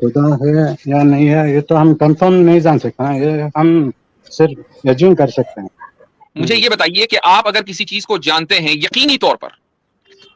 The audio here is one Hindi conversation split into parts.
खुदा है या नहीं है ये तो हम कंफर्म नहीं जान सकते हैं, ये हम सिर्फ एज्यूम कर सकते हैं। मुझे ये बताइए कि आप अगर किसी चीज को जानते हैं यकीनी तौर पर,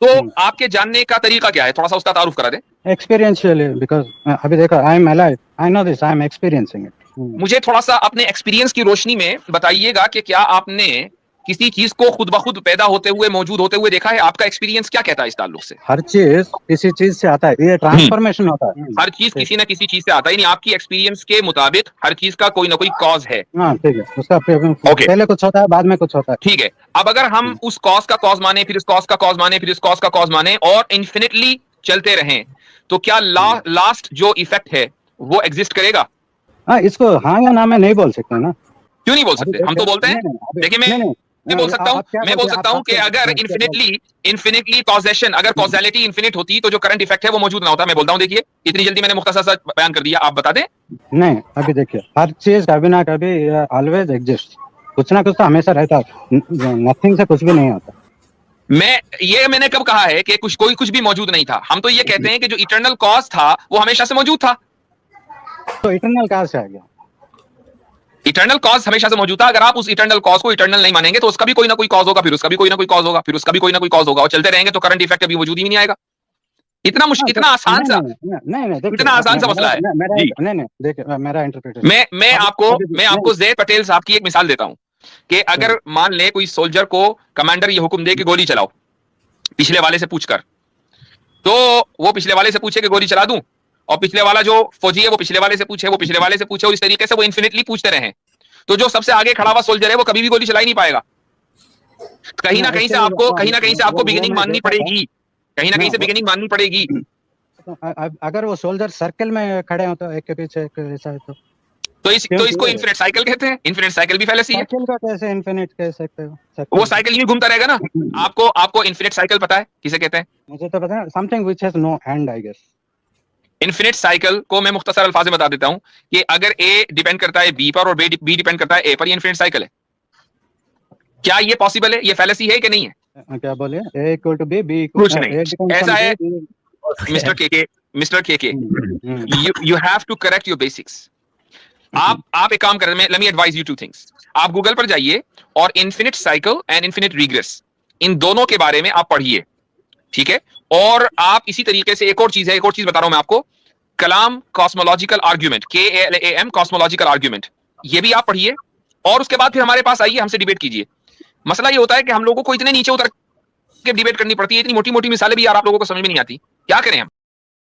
तो आपके जानने का तरीका क्या है? थोड़ा सा उसका तारुफ करा दें। एक्सपीरियंशियली, बिकॉज अभी देखो, I am alive, I know this, I am experiencing it. मुझे थोड़ा सा अपने एक्सपीरियंस की रोशनी में बताइएगा कि क्या आपने किसी चीज को खुद ब खुद पैदा होते हुए, मौजूद होते हुए देखा है? आपका एक्सपीरियंस क्या कहता है इस ताल्लुक से? हर चीज किसी चीज से आता है, ये ट्रांसफॉर्मेशन होता है। हर चीज किसी ना किसी चीज से आता है, यानी आपकी एक्सपीरियंस के मुताबिक हर चीज का कोई ना कोई कॉज है। हाँ ठीक है, उसका पहले कुछ होता है, बाद में कुछ होता है। ठीक है, अब अगर हम उस कॉज का कॉज माने, फिर इस कॉज का कॉज माने, फिर इस कॉज का कॉज माने और इन्फिनिटली चलते रहें, तो क्या लास्ट जो इफेक्ट है वो एग्जिस्ट करेगा? हाँ, इसको हाँ या ना में नहीं बोल सकते ना। क्यों नहीं बोल सकते? हम तो बोलते हैं। देखिए, मैं बोल सकता हूं कि अगर इन्फिनिटली कॉजेशन, अगर कॉजेलिटी इन्फिनिट होती तो जो करंट इफेक्ट है वो मौजूद ना होता। मैं बोलता हूं, देखिए इतनी जल्दी मैंने मुख्तसर सा बयान कर दिया, आप बता दें। नहीं, अभी देखिए, हर चीज कभी ना कभी ऑलवेज एग्जिस्ट, कुछ ना कुछ तो हमेशा रहता है, नथिंग से कुछ भी नहीं होता। मैंने कब कहा है कि कुछ भी मौजूद नहीं था? हम तो ये कहते हैं कि जो इटर्नल कॉज था वो हमेशा से मौजूद था। तो इटर्नल कहां से आ गया? इटर्नल कॉज हमेशा से मौजूद था। अगर आप उस इटर्नल कॉज को इटर्नल नहीं मानेंगे तो उसका भी कोई ना कोई कॉज होगा, फिर उसका भी कोई ना कोई कॉज होगा, फिर उसका भी कोई ना कोई कॉज होगा, और चलते रहेंगे तो करंट इफेक्ट कभी वजूद ही नहीं आएगा। इतना मुश्किल, इतना आसान सा, इतना आसान सा मसला है। नहीं, देखिए मेरा इंटरप्रिटेशन, मैं आपको ज़ैद पटेल साहब की एक मिसाल देता हूं कि अगर मान ले कोई सोल्जर को कमांडर ये हुक्म दे कि गोली चलाओ, पिछले वाले से पूछकर, तो वो पिछले वाले से पूछे कि गोली चला दूं, और पिछले वाला जो फौजी है वो पिछले वाले से पूछे, वो पिछले वाले से पूछे, और इस तरीके से वो इन्फिनिटली पूछते रहे, तो जो सबसे आगे खड़ा हुआ सोल्जर है वो कभी भी गोली चला ही नहीं पाएगा। कहीं ना कहीं से आपको बिगिनिंग माननी पड़ेगी, कहीं ना कहीं से बिगिनिंग माननी पड़ेगी। अगर वो सोल्जर सर्कल में खड़े हो तो एक के पीछे एक ऐसा है, तो इसको इन्फिनिट साइकिल कहते हैं। इन्फिनिट साइकिल भी फैलेसी है। साइकिल का कैसे इन्फिनिट कह सकते हो? वो साइकिल यूं घूमता रहेगा ना। आपको इन्फिनिट साइकिल पता है किसे कहते हैं? मुझे तो पता है, something which has no end, I guess. Infinite cycle को मैं मुख्तसर अल्फाज में बता देता हूं कि अगर ए डिपेंड करता है बी पर और बी डिपेंड करता है ए पर, ये इन्फिनिट साइकिल है। क्या ये पॉसिबल है? ये फैलेसी है कि नहीं है? क्या बोले? A equal to B, B कुछ नहीं, ऐसा है mister KK, you have to correct your basics. आप एक काम करें, let me advise you two things. आप गूगल पर जाइए और infinite cycle and infinite regress, इन दोनों के बारे में आप पढ़िए, ठीक है? और आप इसी तरीके से एक और चीज बता रहा हूं मैं आपको, Kalam cosmological argument, KALAM cosmological argument, ये भी आप पढ़िए, और उसके बाद फिर हमारे पास आइए, हमसे डिबेट कीजिए। मसला ये होता है कि हम लोगों को इतने नीचे उतर के डिबेट करनी पड़ती है, इतनी मोटी मोटी मिसालें भी यार आप लोगों को समझ में नहीं आती, क्या करें हम?